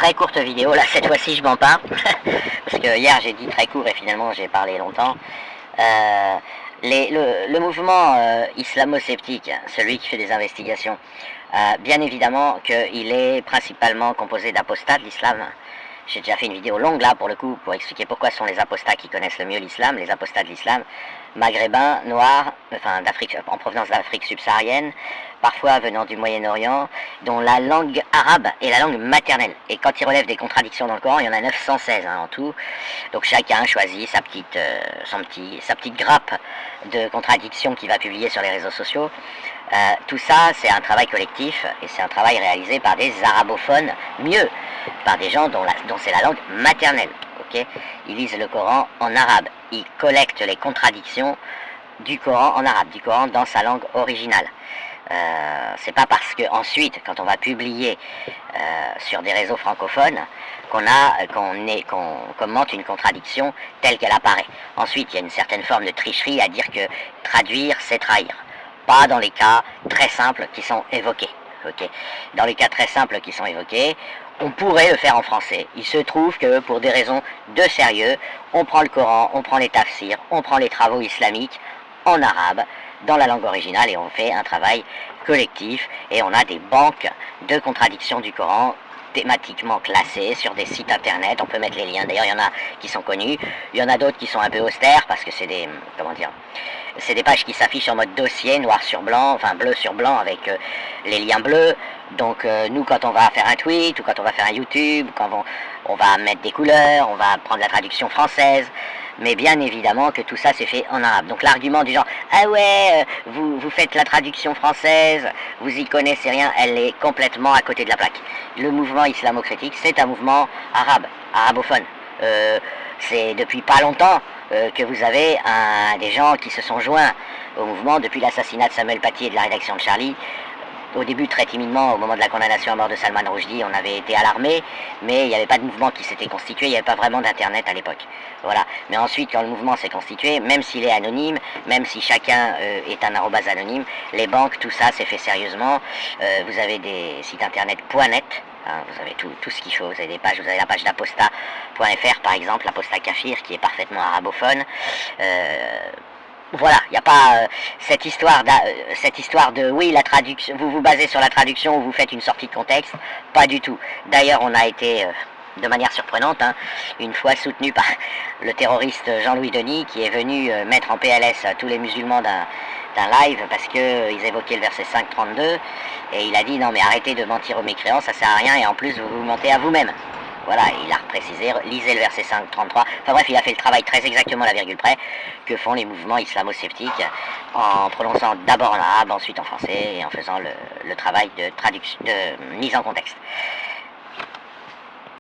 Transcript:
très courte vidéo, là cette fois-ci je m'en parle, parce que hier j'ai dit très court et finalement j'ai parlé longtemps. Le mouvement islamo-sceptique, celui qui fait des investigations, bien évidemment qu'il est principalement composé d'apostats de l'islam. J'ai déjà fait une vidéo longue là pour le coup pour expliquer pourquoi ce sont les apostats qui connaissent le mieux l'islam, les apostats de l'islam, maghrébins, noirs, enfin d'Afrique, en provenance d'Afrique subsaharienne, parfois venant du Moyen-Orient, dont la langue arabe est la langue maternelle. Et quand ils relèvent des contradictions dans le Coran, il y en a 916 en tout. Donc chacun choisit sa petite grappe de contradictions qu'il va publier sur les réseaux sociaux. Tout ça, c'est un travail collectif et c'est un travail réalisé par des arabophones, mieux, par des gens dont c'est la langue maternelle. Okay, ils lisent le Coran en arabe, ils collectent les contradictions du Coran en arabe, du Coran dans sa langue originale. C'est pas parce que ensuite, quand on va publier sur des réseaux francophones, qu'on commente une contradiction telle qu'elle apparaît. Ensuite, il y a une certaine forme de tricherie à dire que traduire, c'est trahir. Pas dans les cas très simples qui sont évoqués. Okay. Dans les cas très simples qui sont évoqués, on pourrait le faire en français. Il se trouve que pour des raisons de sérieux, on prend le Coran, on prend les tafsirs, on prend les travaux islamiques en arabe, dans la langue originale, et on fait un travail collectif, et on a des banques de contradictions du Coran thématiquement classées sur des sites internet. On peut mettre les liens, d'ailleurs il y en a qui sont connus, il y en a d'autres qui sont un peu austères, parce que c'est des, comment dire, c'est des pages qui s'affichent en mode dossier, noir sur blanc, enfin bleu sur blanc, avec les liens bleus. Donc nous, quand on va faire un tweet, ou quand on va faire un YouTube, quand on va mettre des couleurs, on va prendre la traduction française, mais bien évidemment que tout ça c'est fait en arabe. Donc l'argument du genre « Ah ouais, vous faites la traduction française, vous y connaissez rien », elle est complètement à côté de la plaque. Le mouvement islamo-critique, c'est un mouvement arabe, arabophone. C'est depuis pas longtemps que vous avez des gens qui se sont joints au mouvement depuis l'assassinat de Samuel Paty et de la rédaction de Charlie. Au début, très timidement, au moment de la condamnation à mort de Salman Rushdie, on avait été alarmés, mais il n'y avait pas de mouvement qui s'était constitué, il n'y avait pas vraiment d'internet à l'époque. Voilà. Mais ensuite, quand le mouvement s'est constitué, même s'il est anonyme, même si chacun est un arobase anonyme, les banques, tout ça, c'est fait sérieusement. Vous avez des sites internet .net, hein, vous avez tout ce qu'il faut, vous avez des pages, vous avez la page d'aposta.fr par exemple, l'aposta Kafir, qui est parfaitement arabophone. Voilà, il n'y a pas cette histoire de oui, la traduction, vous vous basez sur la traduction ou vous faites une sortie de contexte, pas du tout. D'ailleurs, on a été, de manière surprenante, une fois soutenu par le terroriste Jean-Louis Denis, qui est venu mettre en PLS tous les musulmans d'un live parce qu'ils évoquaient le verset 5.32, et il a dit non mais arrêtez de mentir aux mécréants, ça sert à rien, et en plus vous vous mentez à vous-même. Voilà, il a reprécisé, lisez le verset 5.33. Enfin bref, il a fait le travail très exactement à la virgule près que font les mouvements islamo-sceptiques en prononçant d'abord en arabe, ensuite en français, et en faisant le travail de traduction, de mise en contexte.